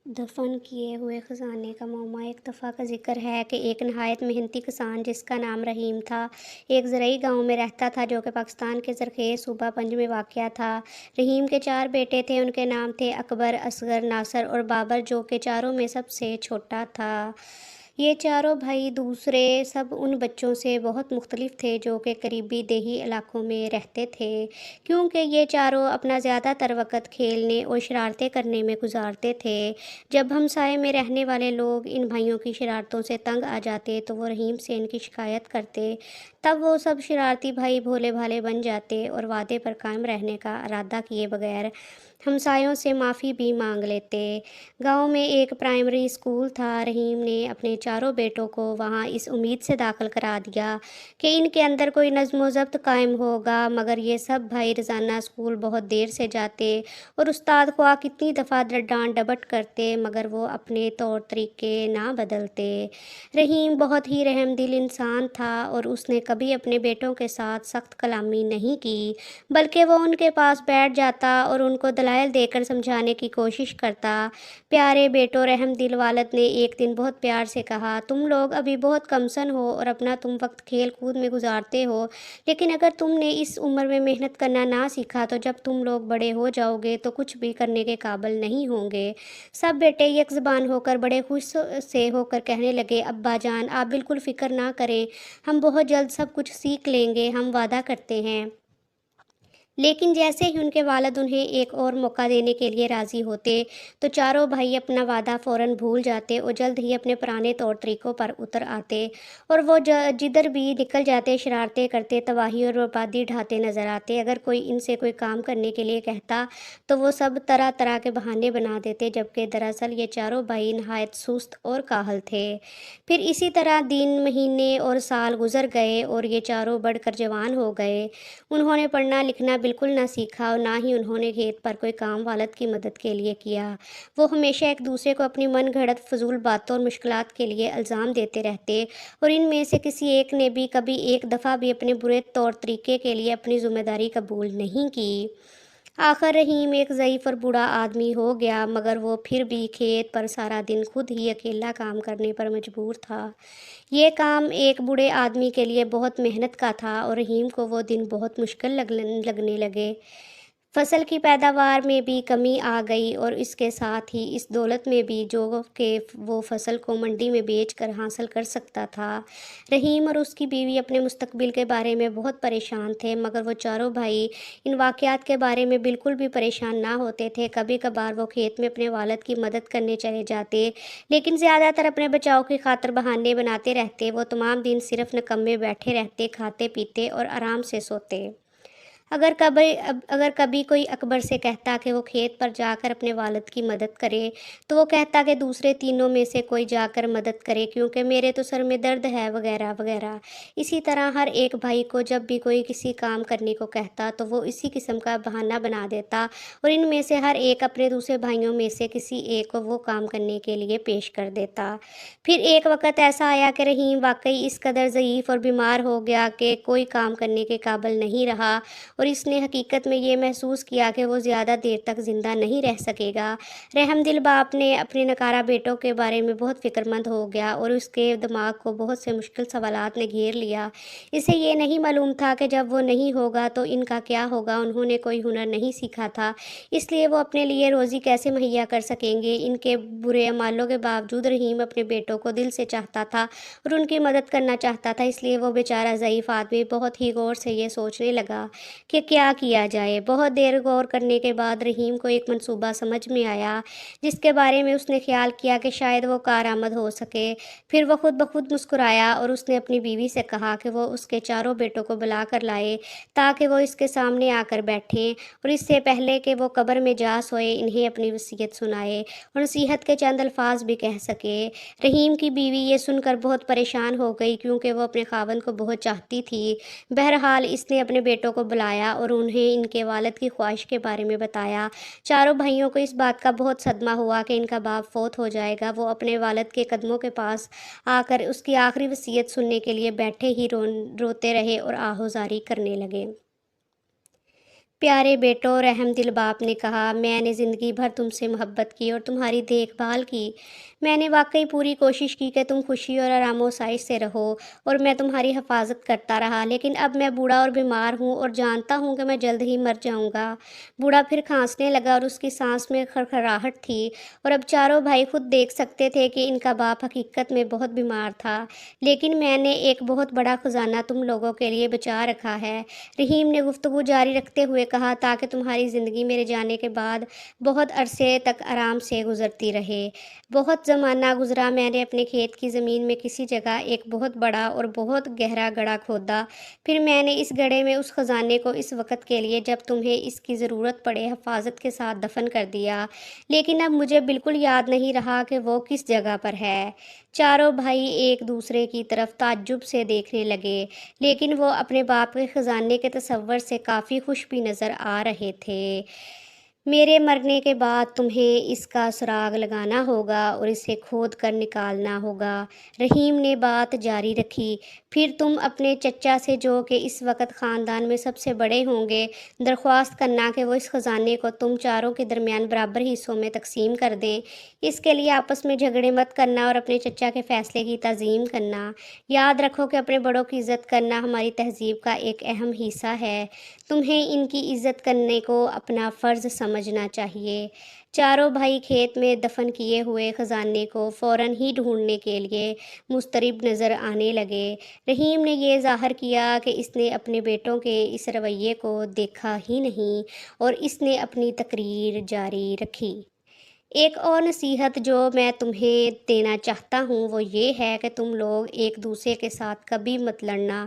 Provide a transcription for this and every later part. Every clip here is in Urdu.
دفن کیے ہوئے خزانے کا معمہ۔ ایک دفعہ کا ذکر ہے کہ ایک نہایت محنتی کسان جس کا نام رحیم تھا، ایک زرعی گاؤں میں رہتا تھا جو کہ پاکستان کے زرخیز صوبہ پنج میں واقع تھا۔ رحیم کے 4 بیٹے تھے۔ ان کے نام تھے اکبر، اصغر، ناصر اور بابر، جو کہ چاروں میں سب سے چھوٹا تھا۔ یہ چاروں بھائی دوسرے سب ان بچوں سے بہت مختلف تھے جو کہ قریبی دیہی علاقوں میں رہتے تھے، کیونکہ یہ چاروں اپنا زیادہ تر وقت کھیلنے اور شرارتیں کرنے میں گزارتے تھے۔ جب ہمسائے میں رہنے والے لوگ ان بھائیوں کی شرارتوں سے تنگ آ جاتے تو وہ رحیم سے ان کی شکایت کرتے۔ تب وہ سب شرارتی بھائی بھولے بھالے بن جاتے اور وعدے پر قائم رہنے کا ارادہ کیے بغیر ہمسایوں سے معافی بھی مانگ لیتے۔ گاؤں میں ایک پرائمری اسکول تھا۔ رحیم نے اپنے چاروں بیٹوں کو وہاں اس امید سے داخل کرا دیا کہ ان کے اندر کوئی نظم و ضبط قائم ہوگا، مگر یہ سب بھائی روزانہ اسکول بہت دیر سے جاتے اور استاد خواہ کتنی دفعہ ڈانٹ ڈپٹ کرتے مگر وہ اپنے طور طریقے نہ بدلتے۔ رحیم بہت ہی رحم دل انسان تھا اور اس نے کبھی اپنے بیٹوں کے ساتھ سخت کلامی نہیں کی، بلکہ وہ ان کے پاس بیٹھ جاتا اور ان کو دلائل دے کر سمجھانے کی کوشش کرتا۔ پیارے بیٹوں، رحم دل والد نے ایک دن بہت پیار سے کہا، تم لوگ ابھی بہت کم سن ہو اور اپنا تم وقت کھیل کود میں گزارتے ہو، لیکن اگر تم نے اس عمر میں محنت کرنا نہ سیکھا تو جب تم لوگ بڑے ہو جاؤ گے تو کچھ بھی کرنے کے قابل نہیں ہوں گے۔ سب بیٹے یک زبان ہو کر بڑے خوش سے ہو کر کہنے لگے، ابا جان آپ بالکل فکر نہ کریں، ہم بہت جلد سب کچھ سیکھ لیں گے، ہم وعدہ کرتے ہیں۔ لیکن جیسے ہی ان کے والد انہیں ایک اور موقع دینے کے لیے راضی ہوتے تو چاروں بھائی اپنا وعدہ فوراً بھول جاتے اور جلد ہی اپنے پرانے طور طریقوں پر اتر آتے، اور وہ جدھر بھی نکل جاتے شرارتیں کرتے، تباہی اور بربادی ڈھاتے نظر آتے۔ اگر کوئی ان سے کوئی کام کرنے کے لیے کہتا تو وہ سب طرح طرح کے بہانے بنا دیتے، جبکہ دراصل یہ چاروں بھائی نہایت سست اور کاہل تھے۔ پھر اسی طرح دن، مہینے اور سال گزر گئے اور یہ چاروں بڑھ کر جوان ہو گئے۔ انہوں نے پڑھنا لکھنا بالکل نہ سیکھا اور نہ ہی انہوں نے کھیت پر کوئی کام والد کی مدد کے لیے کیا۔ وہ ہمیشہ ایک دوسرے کو اپنی من گھڑت فضول باتوں اور مشکلات کے لیے الزام دیتے رہتے، اور ان میں سے کسی ایک نے بھی کبھی ایک دفعہ بھی اپنے برے طور طریقے کے لیے اپنی ذمہ داری قبول نہیں کی۔ آخر رحیم ایک ضعیف اور بوڑھا آدمی ہو گیا، مگر وہ پھر بھی کھیت پر سارا دن خود ہی اکیلا کام کرنے پر مجبور تھا۔ یہ کام ایک بوڑھے آدمی کے لیے بہت محنت کا تھا اور رحیم کو وہ دن بہت مشکل لگنے لگے۔ فصل کی پیداوار میں بھی کمی آ گئی اور اس کے ساتھ ہی اس دولت میں بھی جو کہ وہ فصل کو منڈی میں بیچ کر حاصل کر سکتا تھا۔ رحیم اور اس کی بیوی اپنے مستقبل کے بارے میں بہت پریشان تھے، مگر وہ چاروں بھائی ان واقعات کے بارے میں بالکل بھی پریشان نہ ہوتے تھے۔ کبھی کبھار وہ کھیت میں اپنے والد کی مدد کرنے چلے جاتے، لیکن زیادہ تر اپنے بچاؤ کی خاطر بہانے بناتے رہتے۔ وہ تمام دن صرف نکمے بیٹھے رہتے، کھاتے پیتے اور آرام سے سوتے۔ اگر کبھی کوئی اکبر سے کہتا کہ وہ کھیت پر جا کر اپنے والد کی مدد کرے تو وہ کہتا کہ دوسرے تینوں میں سے کوئی جا کر مدد کرے کیونکہ میرے تو سر میں درد ہے، وغیرہ وغیرہ۔ اسی طرح ہر ایک بھائی کو جب بھی کوئی کسی کام کرنے کو کہتا تو وہ اسی قسم کا بہانہ بنا دیتا اور ان میں سے ہر ایک اپنے دوسرے بھائیوں میں سے کسی ایک کو وہ کام کرنے کے لیے پیش کر دیتا۔ پھر ایک وقت ایسا آیا کہ رحیم واقعی اس قدر ضعیف اور بیمار ہو گیا کہ کوئی کام کرنے کے قابل نہیں رہا، اور اس نے حقیقت میں یہ محسوس کیا کہ وہ زیادہ دیر تک زندہ نہیں رہ سکے گا۔ رحم دل باپ نے اپنے نکارہ بیٹوں کے بارے میں بہت فکر مند ہو گیا اور اس کے دماغ کو بہت سے مشکل سوالات نے گھیر لیا۔ اسے یہ نہیں معلوم تھا کہ جب وہ نہیں ہوگا تو ان کا کیا ہوگا۔ انہوں نے کوئی ہنر نہیں سیکھا تھا، اس لیے وہ اپنے لیے روزی کیسے مہیا کر سکیں گے۔ ان کے برے اعمالوں کے باوجود رحیم اپنے بیٹوں کو دل سے چاہتا تھا اور ان کی مدد کرنا چاہتا تھا، اس لیے وہ بیچارہ ضعیف آدمی بہت ہی غور سے یہ سوچنے لگا کہ کیا کیا جائے۔ بہت دیر غور کرنے کے بعد رحیم کو ایک منصوبہ سمجھ میں آیا جس کے بارے میں اس نے خیال کیا کہ شاید وہ کارآمد ہو سکے۔ پھر وہ خود بخود مسکرایا اور اس نے اپنی بیوی سے کہا کہ وہ اس کے چاروں بیٹوں کو بلا کر لائے تاکہ وہ اس کے سامنے آ کر بیٹھیں اور اس سے پہلے کہ وہ قبر میں جا سوئے انہیں اپنی وصیت سنائے اور نصیحت کے چند الفاظ بھی کہہ سکے۔ رحیم کی بیوی یہ سن کر بہت پریشان ہو گئی کیونکہ وہ اپنے خاوند کو بہت چاہتی تھی۔ بہرحال اس نے اپنے بیٹوں کو بلایا اور انہیں ان کے والد کی خواہش کے بارے میں بتایا۔ چاروں بھائیوں کو اس بات کا بہت صدمہ ہوا کہ ان کا باپ فوت ہو جائے گا۔ وہ اپنے والد کے قدموں کے پاس آ کر اس کی آخری وصیت سننے کے لیے بیٹھے ہی روتے رہے اور آہوزاری کرنے لگے۔ پیارے بیٹو، رحم دل باپ نے کہا، میں نے زندگی بھر تم سے محبت کی اور تمہاری دیکھ بھال کی۔ میں نے واقعی پوری کوشش کی کہ تم خوشی اور آرام و آسائش سے رہو اور میں تمہاری حفاظت کرتا رہا، لیکن اب میں بوڑھا اور بیمار ہوں اور جانتا ہوں کہ میں جلد ہی مر جاؤں گا۔ بوڑھا پھر کھانسنے لگا اور اس کی سانس میں کھڑکھڑاہٹ تھی، اور اب چاروں بھائی خود دیکھ سکتے تھے کہ ان کا باپ حقیقت میں بہت بیمار تھا۔ لیکن میں نے ایک بہت بڑا خزانہ تم لوگوں کے لیے بچا رکھا ہے، رحیم نے گفتگو جاری رکھتے ہوئے کہا، تاکہ تمہاری زندگی میرے جانے کے بعد بہت عرصے تک آرام سے گزرتی رہے۔ بہت زمانہ گزرا، میں نے اپنے کھیت کی زمین میں کسی جگہ ایک بہت بڑا اور بہت گہرا گڑھا کھودا، پھر میں نے اس گڑھے میں اس خزانے کو اس وقت کے لیے جب تمہیں اس کی ضرورت پڑے حفاظت کے ساتھ دفن کر دیا، لیکن اب مجھے بالکل یاد نہیں رہا کہ وہ کس جگہ پر ہے۔ چاروں بھائی ایک دوسرے کی طرف تعجب سے دیکھنے لگے، لیکن وہ اپنے باپ کے خزانے کے تصور سے کافی خوش بھی نظر آ رہے تھے۔ میرے مرنے کے بعد تمہیں اس کا سراغ لگانا ہوگا اور اسے کھود کر نکالنا ہوگا، رحیم نے بات جاری رکھی۔ پھر تم اپنے چچا سے، جو کہ اس وقت خاندان میں سب سے بڑے ہوں گے، درخواست کرنا کہ وہ اس خزانے کو تم چاروں کے درمیان برابر حصوں میں تقسیم کر دیں۔ اس کے لیے آپس میں جھگڑے مت کرنا اور اپنے چچا کے فیصلے کی تعظیم کرنا۔ یاد رکھو کہ اپنے بڑوں کی عزت کرنا ہماری تہذیب کا ایک اہم حصہ ہے۔ تمہیں ان کی عزت کرنے کو اپنا فرض سمجھنا چاہیے۔ چاروں بھائی کھیت میں دفن کیے ہوئے خزانے کو فوراً ہی ڈھونڈنے کے لیے مضطرب نظر آنے لگے۔ رحیم نے یہ ظاہر کیا کہ اس نے اپنے بیٹوں کے اس رویے کو دیکھا ہی نہیں، اور اس نے اپنی تقریر جاری رکھی۔ ایک اور نصیحت جو میں تمہیں دینا چاہتا ہوں وہ یہ ہے کہ تم لوگ ایک دوسرے کے ساتھ کبھی مت لڑنا۔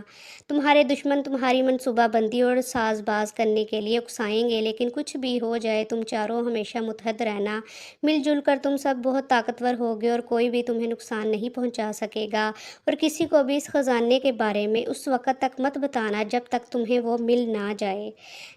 تمہارے دشمن تمہاری منصوبہ بندی اور ساز باز کرنے کے لیے اکسائیں گے، لیکن کچھ بھی ہو جائے تم چاروں ہمیشہ متحد رہنا۔ مل جل کر تم سب بہت طاقتور ہوگے اور کوئی بھی تمہیں نقصان نہیں پہنچا سکے گا، اور کسی کو بھی اس خزانے کے بارے میں اس وقت تک مت بتانا جب تک تمہیں وہ مل نہ جائے۔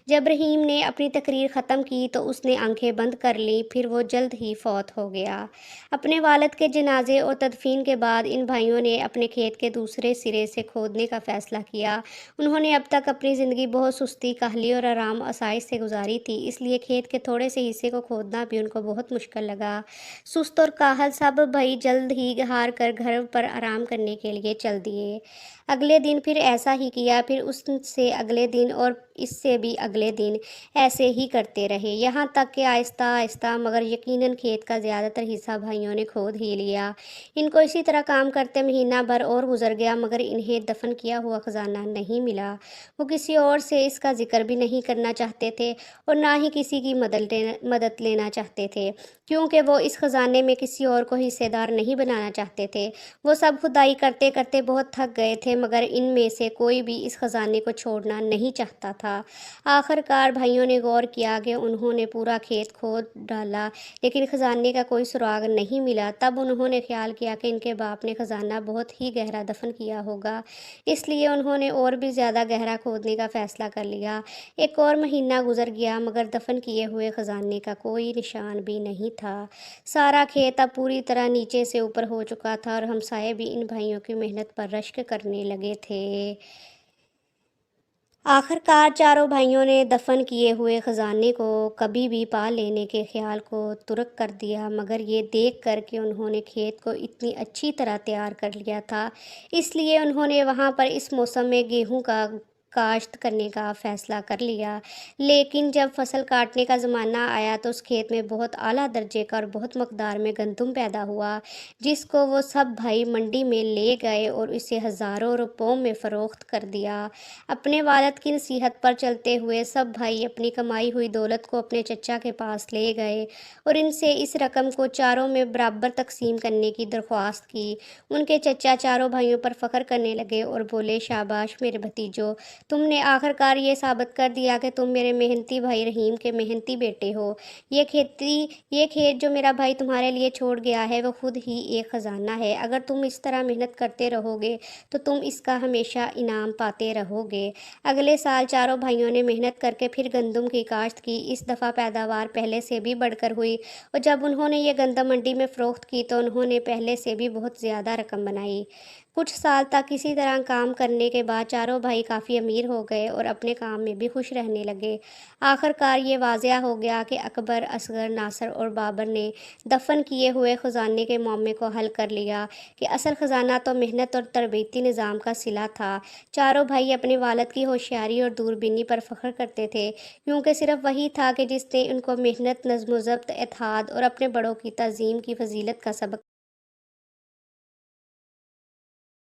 جب رحیم نے اپنی تقریر ختم کی تو اس نے آنکھیں بند کر لیں، پھر وہ جلد ہی فوت ہو گیا۔ اپنے والد کے جنازے اور تدفین کے بعد ان بھائیوں نے اپنے کھیت کے دوسرے سرے سے کھودنے کا فیصلہ کیا۔ انہوں نے اب تک اپنی زندگی بہت سستی، کاہلی اور آرام و آسائش سے گزاری تھی، اس لیے کھیت کے تھوڑے سے حصے کو کھودنا بھی ان کو بہت مشکل لگا۔ سست اور کاہل سب بھائی جلد ہی ہار کر گھر پر آرام کرنے کے لیے چل دیے۔ اگلے دن پھر ایسا ہی کیا، پھر اس سے اگلے دن اور اس سے بھی اگلے دن ایسے ہی کرتے رہے، یہاں تک کہ آہستہ آہستہ مگر یقیناً کھیت کا زیادہ تر حصہ بھائیوں نے کھود ہی لیا۔ ان کو اسی طرح کام کرتے مہینہ بھر اور گزر گیا، مگر انہیں دفن کیا ہوا خزانہ نہیں ملا۔ وہ کسی اور سے اس کا ذکر بھی نہیں کرنا چاہتے تھے اور نہ ہی کسی کی مدد لینا چاہتے تھے، کیونکہ وہ اس خزانے میں کسی اور کو حصے دار نہیں بنانا چاہتے تھے۔ وہ سب کھدائی کرتے کرتے بہت تھک گئے تھے، مگر ان میں سے کوئی بھی اس خزانے کو چھوڑنا نہیں چاہتا تھا۔ آخر کار بھائیوں نے غور کیا کہ انہوں نے پورا کھیت کھود ڈالا، لیکن خزانے کا کوئی سراغ نہیں ملا۔ تب انہوں نے خیال کیا کہ ان کے باپ نے خزانہ بہت ہی گہرا دفن کیا ہوگا، اس لیے انہوں نے اور بھی زیادہ گہرا کھودنے کا فیصلہ کر لیا۔ ایک اور مہینہ گزر گیا، مگر دفن کیے ہوئے خزانے کا کوئی نشان بھی نہیں تھا۔ سارا کھیت اب پوری طرح نیچے سے اوپر ہو چکا تھا اور ہمسائے بھی ان بھائیوں کی محنت پر رشک کرنے لگے تھے۔ آخر کار چاروں بھائیوں نے دفن کیے ہوئے خزانے کو کبھی بھی پا لینے کے خیال کو ترک کر دیا، مگر یہ دیکھ کر کہ انہوں نے کھیت کو اتنی اچھی طرح تیار کر لیا تھا، اس لیے انہوں نے وہاں پر اس موسم میں گیہوں کا کاشت کرنے کا فیصلہ کر لیا۔ لیکن جب فصل کاٹنے کا زمانہ آیا تو اس کھیت میں بہت اعلیٰ درجے کا اور بہت مقدار میں گندم پیدا ہوا، جس کو وہ سب بھائی منڈی میں لے گئے اور اسے ہزاروں روپوں میں فروخت کر دیا۔ اپنے والد کی نصیحت پر چلتے ہوئے سب بھائی اپنی کمائی ہوئی دولت کو اپنے چچا کے پاس لے گئے اور ان سے اس رقم کو چاروں میں برابر تقسیم کرنے کی درخواست کی۔ ان کے چچا چاروں بھائیوں پر فخر کرنے لگے اور بولے، شاباش میرے بھتیجوں، تم نے آخر کار یہ ثابت کر دیا کہ تم میرے محنتی بھائی رحیم کے محنتی بیٹے ہو۔ یہ کھیت جو میرا بھائی تمہارے لیے چھوڑ گیا ہے وہ خود ہی ایک خزانہ ہے۔ اگر تم اس طرح محنت کرتے رہو گے تو تم اس کا ہمیشہ انعام پاتے رہو گے۔ اگلے سال چاروں بھائیوں نے محنت کر کے پھر گندم کی کاشت کی۔ اس دفعہ پیداوار پہلے سے بھی بڑھ کر ہوئی اور جب انہوں نے یہ گندم منڈی میں فروخت کی تو انہوں نے پہلے سے بھی بہت زیادہ رقم بنائی۔ کچھ سال تک اسی طرح کام کرنے کے بعد چاروں بھائی کافی امیر امیر ہو گئے اور اپنے کام میں بھی خوش رہنے لگے۔ آخر کار یہ واضح ہو گیا کہ اکبر، اصغر، ناصر اور بابر نے دفن کیے ہوئے خزانے کے معمے کو حل کر لیا کہ اصل خزانہ تو محنت اور تربیتی نظام کا صلہ تھا۔ چاروں بھائی اپنے والد کی ہوشیاری اور دوربینی پر فخر کرتے تھے، کیونکہ صرف وہی تھا کہ جس نے ان کو محنت، نظم و ضبط، اتحاد اور اپنے بڑوں کی تعظیم کی فضیلت کا سبق